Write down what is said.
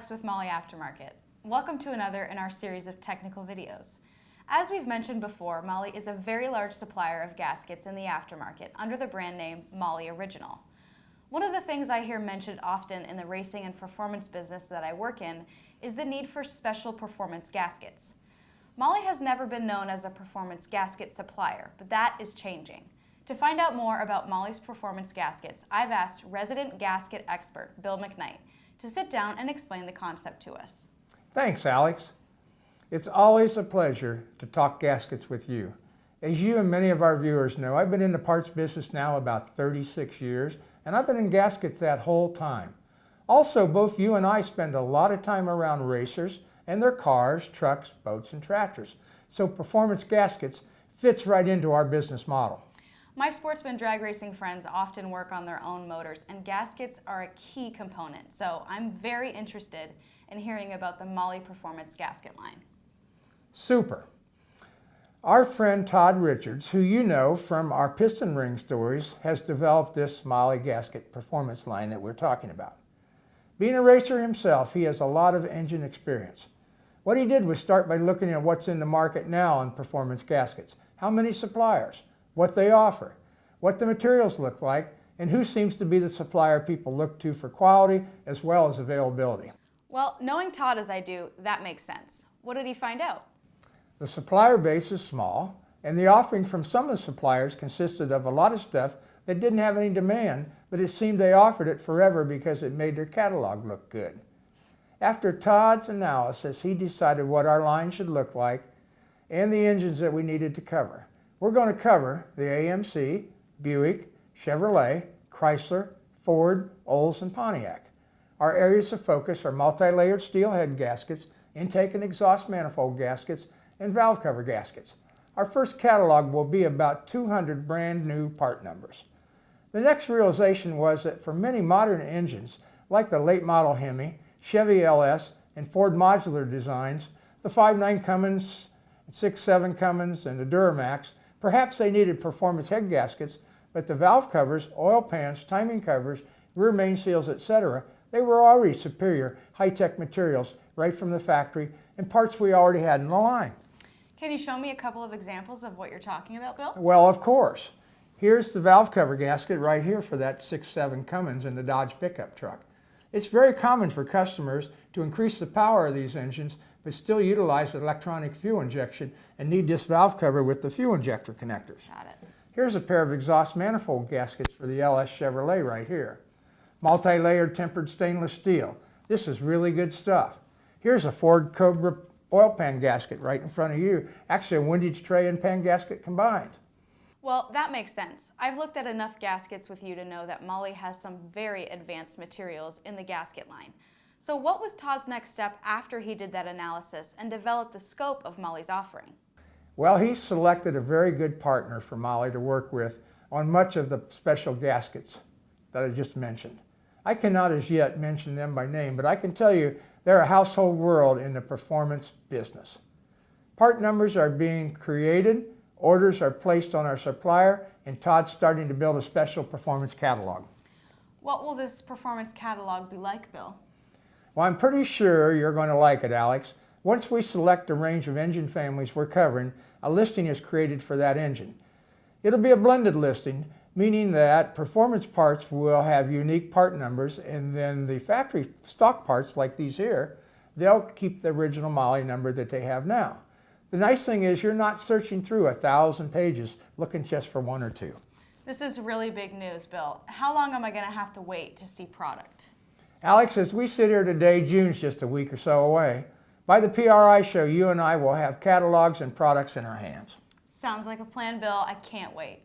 Alex with MAHLE Aftermarket. Welcome to another in our series of technical videos. As we've mentioned before, MAHLE is a very large supplier of gaskets in the aftermarket under the brand name MAHLE Original. One of the things I hear mentioned often in the racing and performance business that I work in is the need for special performance gaskets. MAHLE has never been known as a performance gasket supplier, but that is changing. To find out more about MAHLE's performance gaskets, I've asked resident gasket expert Bill McKnight to sit down and explain the concept to us. Thanks, Alex. It's always a pleasure to talk gaskets with you. As you and many of our viewers know, I've been in the parts business now about 36 years, and I've been in gaskets that whole time. Also, both you and I spend a lot of time around racers and their cars, trucks, boats, and tractors. So performance gaskets fits right into our business model. My sportsman drag racing friends often work on their own motors, and gaskets are a key component. So I'm very interested in hearing about the MAHLE Performance Gasket line. Super. Our friend Todd Richards, who you know from our piston ring stories, has developed this MAHLE gasket performance line that we're talking about. Being a racer himself, he has a lot of engine experience. What he did was start by looking at what's in the market now on performance gaskets. How many suppliers? What they offer, what the materials look like, and who seems to be the supplier people look to for quality as well as availability. Well, knowing Todd as I do, that makes sense. What did he find out? The supplier base is small, and the offering from some of the suppliers consisted of a lot of stuff that didn't have any demand, but it seemed they offered it forever because it made their catalog look good. After Todd's analysis, he decided what our line should look like and the engines that we needed to cover. We're going to cover the AMC, Buick, Chevrolet, Chrysler, Ford, Olds, and Pontiac. Our areas of focus are multi-layered steel head gaskets, intake and exhaust manifold gaskets, and valve cover gaskets. Our first catalog will be about 200 brand new part numbers. The next realization was that for many modern engines, like the late model Hemi, Chevy LS, and Ford modular designs, the 5.9 Cummins, 6.7 Cummins, and the Duramax, perhaps they needed performance head gaskets, but the valve covers, oil pans, timing covers, rear main seals, etc., they were already superior high-tech materials right from the factory and parts we already had in the line. Can you show me a couple of examples of what you're talking about, Bill? Well, of course. Here's the valve cover gasket right here for that 6.7 Cummins in the Dodge pickup truck. It's very common for customers to increase the power of these engines but still utilize electronic fuel injection and need this valve cover with the fuel injector connectors. Got it. Here's a pair of exhaust manifold gaskets for the LS Chevrolet right here. Multi-layered tempered stainless steel. This is really good stuff. Here's a Ford Cobra oil pan gasket right in front of you. Actually a windage tray and pan gasket combined. Well, that makes sense. I've looked at enough gaskets with you to know that MAHLE has some very advanced materials in the gasket line. So what was Todd's next step after he did that analysis and developed the scope of MAHLE's offering? Well, he selected a very good partner for MAHLE to work with on much of the special gaskets that I just mentioned. I cannot as yet mention them by name, but I can tell you they're a household word in the performance business. Part numbers are being created, orders are placed on our supplier, and Todd's starting to build a special performance catalog. What will this performance catalog be like, Bill? Well, I'm pretty sure you're going to like it, Alex. Once we select the range of engine families we're covering, a listing is created for that engine. It'll be a blended listing, meaning that performance parts will have unique part numbers, and then the factory stock parts like these here, they'll keep the original MAHLE number that they have now. The nice thing is you're not searching through 1,000 pages looking just for one or two. This is really big news, Bill. How long am I going to have to wait to see product? Alex, as we sit here today, June's just a week or so away. By the PRI show, you and I will have catalogs and products in our hands. Sounds like a plan, Bill. I can't wait.